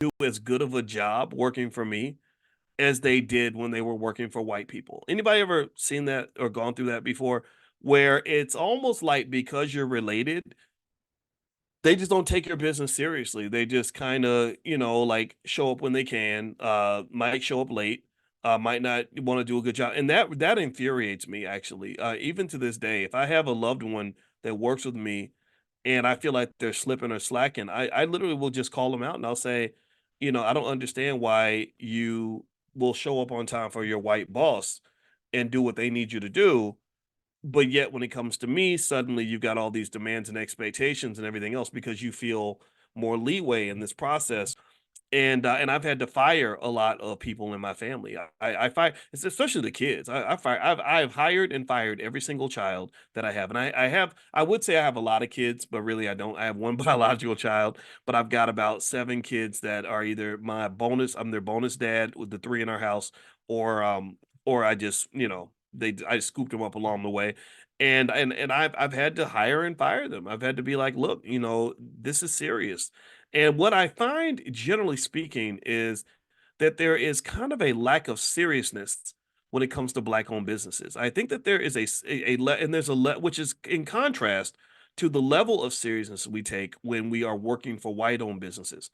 do as good of a job working for me as they did when they were working for white people. Anybody ever seen that or gone through that before? Where it's almost like because you're related, they just don't take your business seriously. They just kinda, like, show up when they can, might show up late, might not wanna do a good job, and that infuriates me, actually, even to this day. If I have a loved one that works with me and I feel like they're slipping or slacking, I literally will just call them out and I'll say, "I don't understand why you will show up on time for your white boss and do what they need you to do, but yet when it comes to me, suddenly you've got all these demands and expectations and everything else because you feel more leeway in this process." And I've had to fire a lot of people in my family. I fire, especially the kids. I've hired and fired every single child that I have, and I would say I have a lot of kids, but really I don't. I have one biological child, but I've got about 7 kids that are either my bonus. I'm their bonus dad with the three in our house, or I just I scooped them up along the way. And I've had to hire and fire them. I've had to be like, look, this is serious. And what I find, generally speaking, is that there is kind of a lack of seriousness when it comes to black-owned businesses. I think that there is and there's which is in contrast to the level of seriousness we take when we are working for white-owned businesses.